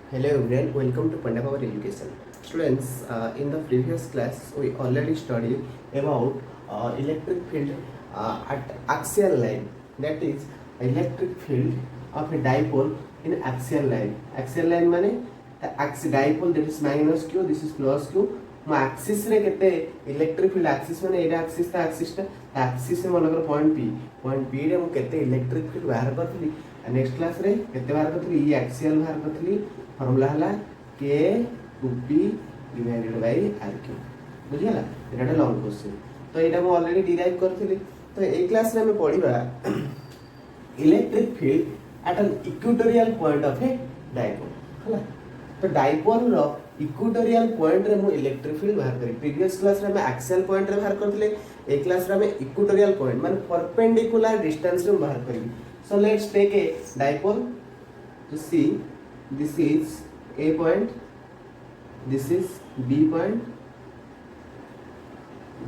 Hello everyone, welcome to Panda Power Education. Students, in the previous class, we already studied about electric field at axial line. That is, electric field of a dipole in axial line. Axial line means the dipole that is minus q, this is plus q. ମୋ ଆକ୍ସିସ୍ରେ କେତେ electric field Axis ମାନେ ଏଇଟା Axis ତା ଆକ୍ସିସ୍ରେ ମନେକର point ପିରେ ମୁଁ କେତେ electric field ବାହାର କରିଥିଲି ନେକ୍ସଟ କ୍ଲାସ୍ରେ କେତେ ବାହାର କରିଥିଲି ଇ ଆକ୍ସିଆଲ୍ ବାହାର କରିଥିଲି ଫର୍ମୁଲା ହେଲା k two p divided by r q ବୁଝିଗଲା ଏଇଟା ଗୋଟେ ଲଙ୍ଗ୍ କ୍ୱେଶ୍ଚିନ୍ ତ ଏଇଟା ମୁଁ ଅଲରେଡ଼ି ଡିରାଇଭ୍ କରିଥିଲି ତ ଏଇ କ୍ଲାସ୍ରେ ଆମେ ପଢ଼ିବା ଇଲେକ୍ଟ୍ରିକ୍ ଫିଲ୍ଡ ଆଟ୍ ଆନ୍ Equatorial point of A dipole ହେଲା तो डाइपोल रो इक्वेटोरियल पॉइंट रे मु इलेक्ट्रिक फील्ड बाहर करी प्रीवियस क्लास रे मैं एक्सियल पॉइंट रे बाहर करथिले ए क्लास रे मैं इक्वेटोरियल पॉइंट माने परपेंडिकुलर डिस्टेंस रे बाहर करी so let's take a dipole to see this is A point this is B point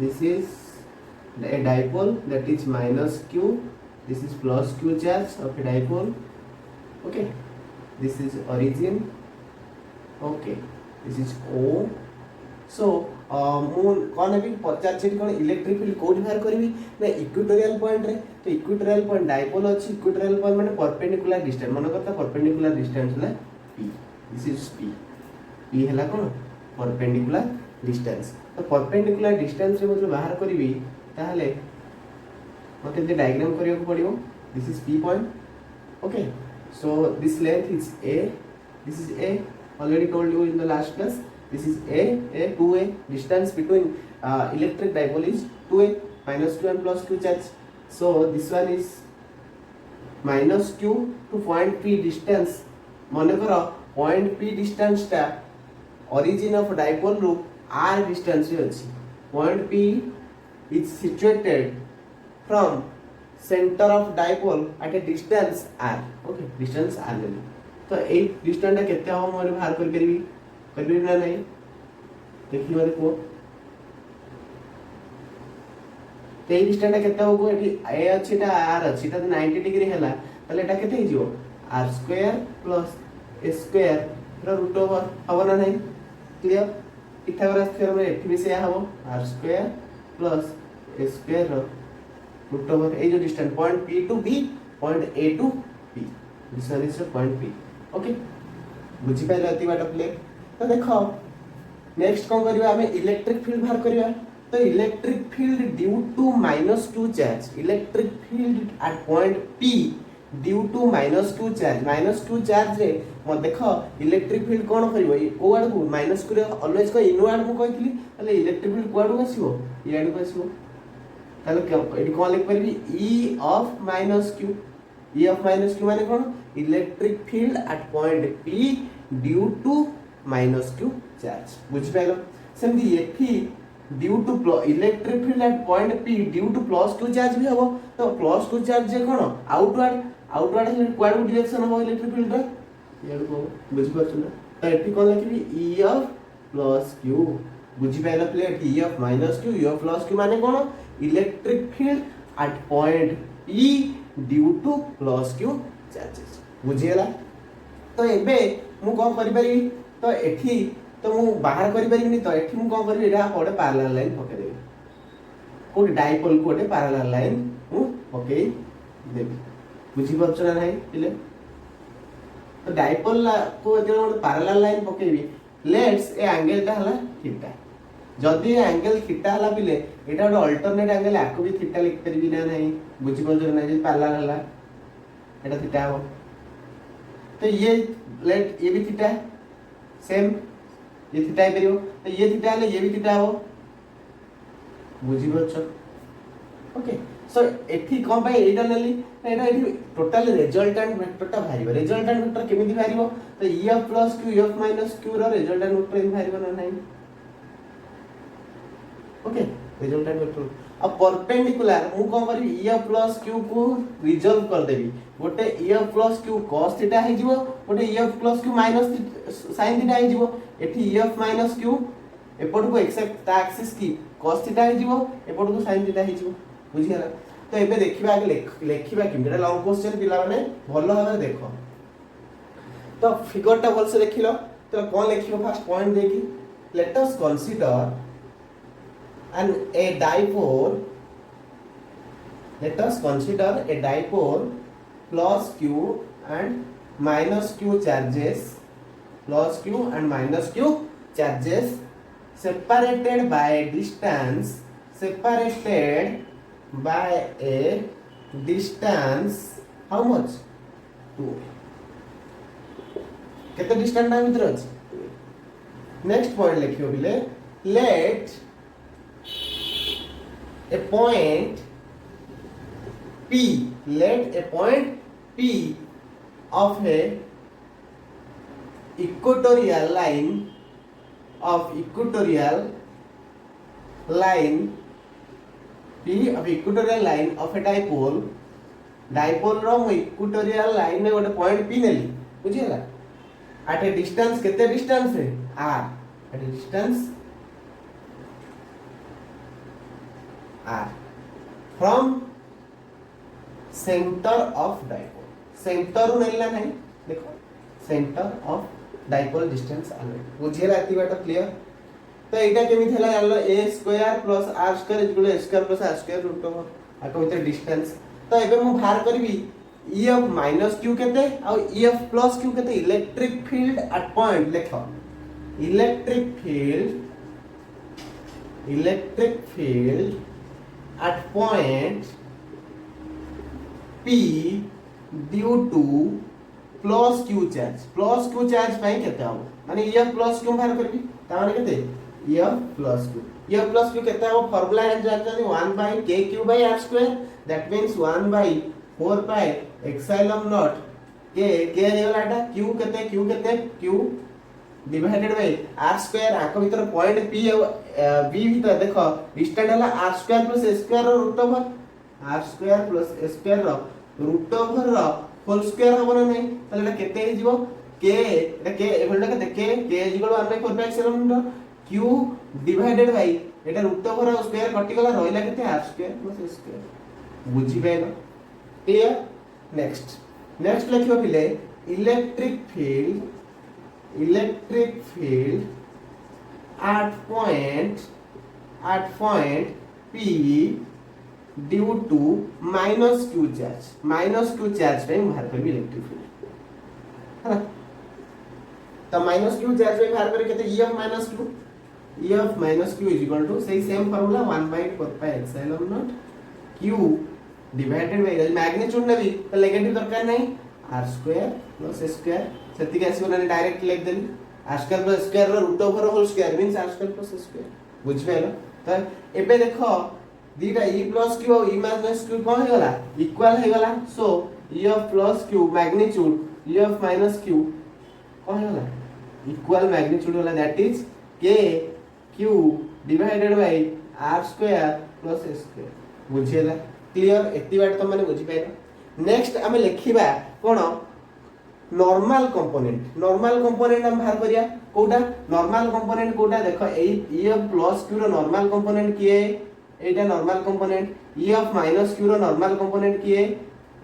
this is a dipole that is minus q this is plus q charge of a dipole okay this is origin okay this is O सो मु कौन है पचार कौन electric field कौन बाहर करी ना equatorial point रे तो इक्वेटोरियल पॉइंट डाइपोल अच्छी इक्वेटोरियल पॉइंट माने परपेंडिकुलर डिस्टेंस मन करता परपेंडिकुलर डिस्टेंस है p दिस इज p हैला कौन परपेंडिकुलर डिस्टेंस तो परपेंडिकुलर डिस्टेंस रे मतलब बाहर करी ताहले मते जे डायग्राम करियो पड़ियो this is p point okay so this length is a this is a already told you in the last class this is a 2a distance between electric dipole is 2a minus q and plus q charge so this one is minus q to point p distance mane karo point p distance ta origin of dipole ru r distance re achi point p is situated from center of dipole at a distance r okay distance r le तो ए distance केते हम मोर बाहर कर ना नहीं देखि मारे को तो ए डिस्टेंस केते होगो एठी ए अछि ता आर अछि ता 90 डिग्री हैला तले एटा केते हिजो r square plus a square रो रूट ओवर हबो ना नहीं क्लियर पिथागोरस थ्योरम में एठी भी से हबो r square plus a square रो रूट ओवर ए जो distance point p to b point a to p this one is point p okay बुझी पाइले अति बाटा प्ले तो देखो नेक्स्ट कोन करबा हमें इलेक्ट्रिक फील्ड बाहर करबा तो electric field due to -2 charge electric field at point p due to -2 charge -2 charge रे म देखो इलेक्ट्रिक फील्ड कोन करबो को आड को -2 रे ऑलवेज को इनवर्ड को कहथली तले इलेक्ट्रिक फील्ड को आड आसीबो ई आड को आसीबो तले एडी कोन लिख परबी e of -q e of minus q माने कोन electric field at point p due to -q charge बुझ पाइलो सेमदी एठी due to electric field at point p due to +q charge भी हबो तो +q चार्ज जे कोन आउटवर्ड हेले क्वाड डायरेक्शन हबो इलेक्ट्रिक फील्ड रे ये को बुझ पाछन ना तो एठी कोन लिखबी e of +q बुझ पाइलो प्लेट e of -q e of +q माने कोन electric field at point p due to +q charges बुझियला तो एबे मु कोन करि परिबी तो एठी तो मु बाहर करि परिबिनी तो एठी मु कोन करबी एटा कोडे पैरेलल लाइन पके देबी कोड डाइपोल कोडे पैरेलल लाइन मु पके देबी बुझि परछ ना नाही इले तो डाइपोल को जे पैरेलल लाइन पकेबी लेट्स ए एंगल ता हला थीटा जदि एंगल थीटा हला बिले एटा ଗୋଟେ अल्टरनेट एंगल आको भी थीटा लिख परबी ना नाही बुझि परछ ना जे पैरेलल हला एटा थीटा हो तो ये लेट ये भी थीटा सेम ये थीटा है परियो तो ये थीटा है ये भी थीटा हो बुझी परछ ओके सो एठी कोन भाई एटा नली एटा एठी टोटल रिजल्टेंट वेक्टर ता भारिबो रिजल्टेंट वेक्टर केमिति भारिबो तो e of plus q e of minus q रो रिजल्टेंट वेक्टर इन भारिबो ना नहीं ओके रिजल्टेंट वेक्टर अब परपेंडिकुलर मु कोन करबी e of plus q को रिजॉल्व कर देबी गोटे e of plus q cos theta हे जिवो गोटे e of plus q minus sin theta हे जिवो एठी e of minus q एपट को एक्सेप्ट एक्सिस की cos थीटा हे जिवो एपट को sin थीटा हे जिवो बुझियला तो एबे देखिबा आगे लेखिबा कि एटा लॉन्ग क्वेश्चन पिला माने भलो भाबे देखो तो फिगर टा भल से देख लो तो कौन लिखियो फर्स्ट पॉइंट देखी let us consider an a dipole let us consider a dipole plus q and minus q charges plus q and minus q charges separated by a distance how much 2 केते distance टा भीतर अछि next point लिखियो बिले let a point P, let a point P of a equatorial line P of equatorial line of a dipole रो मु equatorial line में गोटे point P नेली बुझिला at a distance केते डिस्टेंस है r at a distance r from centre of dipole centre नेला नहीं देखो सेंटर ऑफ डाइपोल डिस्टेंस आले बुझिला एती बात क्लियर तो एटा केमिथ हला जानलो a square plus r square equal a square plus r square root over आको भीतर डिस्टेंस तो एबे मु बाहर करबी e ऑफ माइनस q केते आ e ऑफ प्लस q केते इलेक्ट्रिक फील्ड एट पॉइंट देखो electric field at point P due to plus Q charge पाई केते हो माने E of plus Q बाहर करबी ता माने केते E of plus Q केते हो फार्मूला है जानछनी 1 by kq by r square that means 1 by 4 pi epsilon naught k Hella Etah q divided by r square आको भीतर पॉइंट P b भीतर देखो डिस्टेंस हला r square plus s square रो root over r square plus s square रो root over रो whole square होबो नहीं तले एटा केते हे जीवो k एटा k एभलटा केते k is equal to 1 by 4 pi epsilon naught q divided bye Etah root over row square कटि गला रहिला केते r square plus s square बुझी पाइलो क्लियर नेक्स्ट लिखियो पिले electric field at point P due to minus q charge पे बाहर करबी इलेक्ट्रिक फील्ड है ना तो माइनस q चार्ज पे बाहर करे केते e of minus q is equal to सही same formula 1 by 4 pi epsilon naught q divided by magnitude ने भी तो नेगेटिव दरकार नहीं r square plus s square सेति के आसीबो ना डायरेक्ट लिख देली r square plus s square रो root over whole square means r square plus s square बुझ पाइलो तो एबे देखो दीटा e plus q और e minus q कोन हे गला इक्वल हे गला so e of plus q magnitude e of minus q कोन हे गला इक्वल मैग्नीट्यूड वाला that is k q divided by r square plus s square बुझियला क्लियर एती बात तो माने बुझि पाइलो नेक्स्ट हमें लिखिबा कोन नॉर्मल कंपोनेंट हम बाहर करिया कोडा नॉर्मल कंपोनेंट कोडा देखो e of plus q रो नॉर्मल कंपोनेंट किए एटा normal component e of minus q रो नॉर्मल कंपोनेंट किए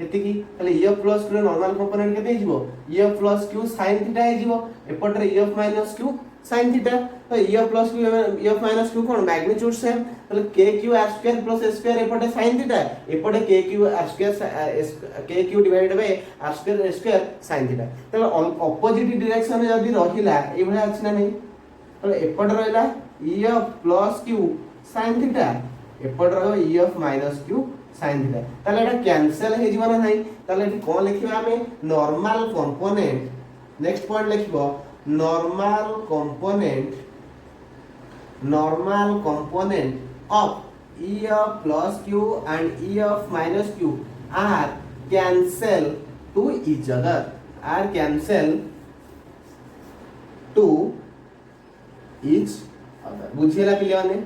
एति की तले e of plus q रो नॉर्मल कंपोनेंट केते हिजबो e of plus q sin theta हिजबो एपट रे e of minus q sin theta तो e of plus q e of minus q कोन मैग्नीट्यूड सेम तले k q r square plus s square एपटे sin theta एपटे k q r square k q divided by r square s square sin theta तले opposite direction रे जदी रहिला ए भला अछि ना नहीं तले एपट रहला e of plus q sin theta एपट रहो e of minus q sin theta ताले एटा कैंसिल हे जीवन नाही ताले एटी कोन लिखिबा हमें नॉर्मल कंपोनेंट नेक्स्ट पॉइंट लिखिबो normal component of e of plus q and e of minus q are cancel to each other बुझियला पिले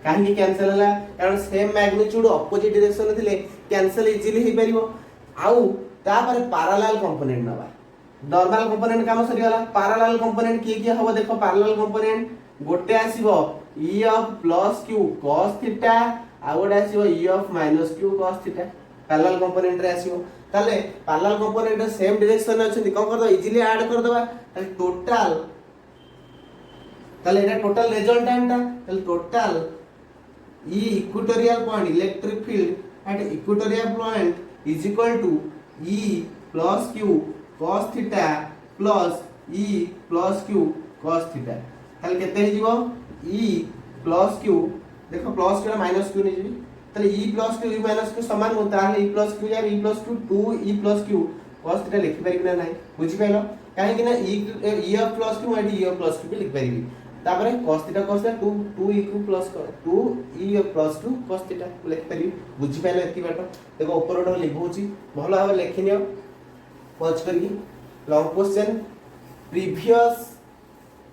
काहे कैंसिल होला कारण सेम मैग्नीट्यूड ऑपोजिट डायरेक्शन थिले कैंसिल इजीली हे परिबो आउ तापर पैरेलल कंपोनेंट नबा नॉर्मल कंपोनेंट काम सरी वाला पैरेलल कंपोनेंट की हबो देखो पैरेलल कंपोनेंट गोटे आसीबो e of plus q cos theta आ गोटे आसीबो e of minus q cos theta parallel component रे आसीबो ताले पैरेलल कंपोनेंट रे सेम डायरेक्शन अछि कोन कर दो इजीली ऐड कर दबा ताले टोटल ताले एटा टोटल रिजल्ट टाइम ता ताले total E equatorial point electric field at equatorial point is equal to E plus Q cos theta plus E plus Q cos theta ताले केते हे जीवो E plus Q देखो प्लस Q माइनस Q नै जीवी ताले E plus Q E minus Q समान हो ताले E plus Q या E plus Q 2 E plus Q cos theta लिखि परिबि ना नाही बुझि पाइलो काहे कि ना E of plus Q एडी E of plus Q भी लिखि परिबि तापरे cos theta 2 e q plus 2 e plus 2 cos theta लिखि परिबि बुझि पाइलो एति बाटो देखो ऊपर ओडो लिखौची भलो भाबे लिखिनियो पॉज करके लॉन्ग क्वेश्चन प्रीवियस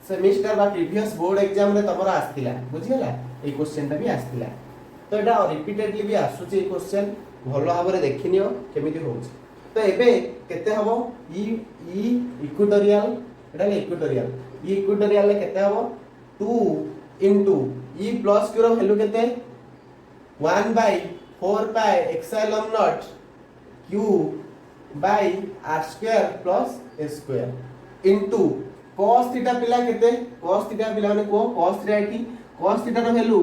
सेमेस्टर बा प्रीवियस बोर्ड एग्जाम रे तमरा आस्तिला बुझिला ए क्वेश्चन टा भी आस्तिला तो एटा रिपीटेडली भी आसुची ए क्वेश्चन भलो भाबे देखिनियो केमिति होउची तो एबे केते हबो ई इक्वेटोरियल एटा इक्वेटोरियल ई इक्वेटोरियल ले केते हबो 2 into e plus q रो वैल्यू केते 1 by 4 pi epsilon naught q by r square plus s square into cos theta पिला केते cos theta पिला माने को cos theta एठी cos theta रो value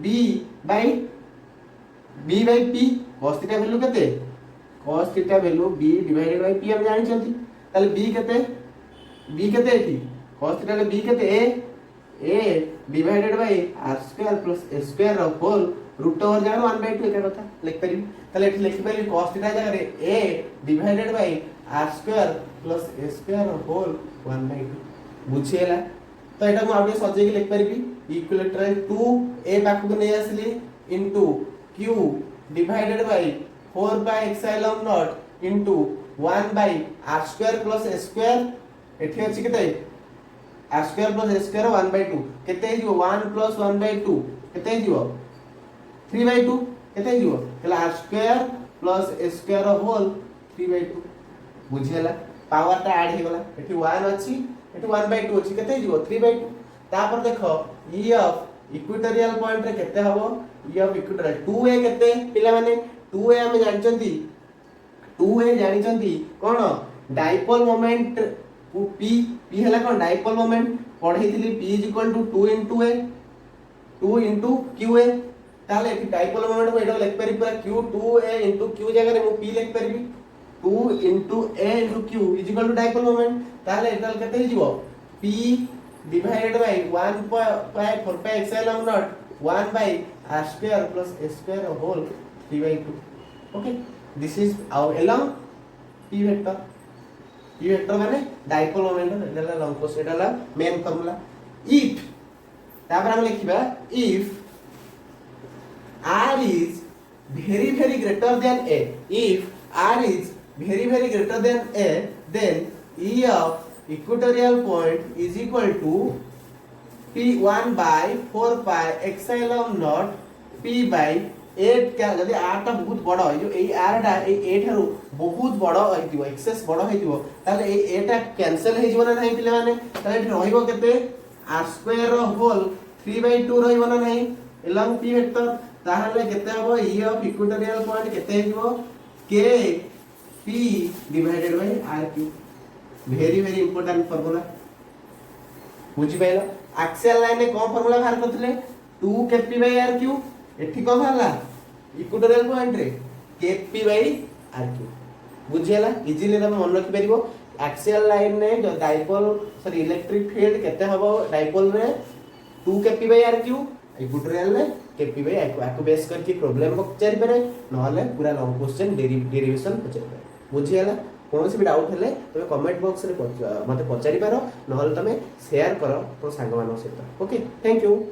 b by p cos theta value केते cos theta value b divided by p हम जानि छथि ताले b केते एठी cos theta ले b केते a divided by r square plus s square of whole root over जानो 1/2 एका कथा लिख परिबी ताले एठी लिखि परिबी cos theta जगह रे a divided by r square plus s square of whole 1/2 बुझिएला तो एटा मु आउटे सजे के लिख परिबी इक्विलेटरल 2a पाखु को नै आसली into q divided by 4 pi epsilon naught into 1 by r square plus s square एठी अछि केते r square plus s square 1/2 केते हिजो 1 plus 1/2 केते हिजो 3/2 केते हिजो तला r square plus s square whole 3/2 बुझियला power ता ऐड हे गला एठी 1 अछि एठी 1/2 अछि केते हिजो 3/2 तापर देखो e of equatorial point रे केते हबो e of equatorial 2a केते पिला माने 2a हम जानचंती 2a जानिचंती कोन डाइपोल मोमेंट p p हला कोन dipole moment पढैथिली p = 2 * a 2 * qa ताले एठी डाइपोल मोमेंट को एडो लिख परि पूरा q 2a * q जगह रे मु p लिख परिबी 2 * a * q = डाइपोल मोमेंट ताले एटा केते हि जीवो p divided by 1/4 pi epsilon naught 1 by r square plus s square whole 3/2 okay this is our along p vector p vector माने dipole moment Etah long cos Etah La main formula if तापर हम लिखिबा if r is very greater than a if r is very greater than a then e of equatorial point is equal to p1 by 4 pi epsilon naught p by 8 क्या जदी r ता बहुत बड़ है जो ए r टा ए 8 ठारू बहुत बड़ होइतिबो एक्सेस बड़ होइतिबो ताले ए टा कैंसिल हे जीवना नाही पिले माने ताले रहिबो केते r square रो होल 3/2 रहिबो ना नाही एलॉन्ग p वेक्टर ताहले केते हबो e of equatorial point केते हिजो k p divided by r q very important formula बुझि पाइलो एक्सियल लाइन में कोन फार्मूला बाहर करथले 2 kp by rq एठी को भाला इक्वेटोरियल पॉइंट रे kp by rq बुझियला इजीली तमे मन रखि परिबो एक्सियल लाइन ने जो डाइपोल सॉरी इलेक्ट्रिक फील्ड केते हबो डाइपोल रे 2 kp by rq इक्वेटोरियल रे kp by rq आको बेस करके प्रॉब्लम को पचारि पारे नहले पूरा लॉन्ग क्वेश्चन डेरिवेशन पचारि पारे बुझियला कौन भी डाउट हेले तमे कमेंट बॉक्स रे मते पचारि पारो नहले तमे शेयर करो तो सांग मानो सहित ओके थैंक यू।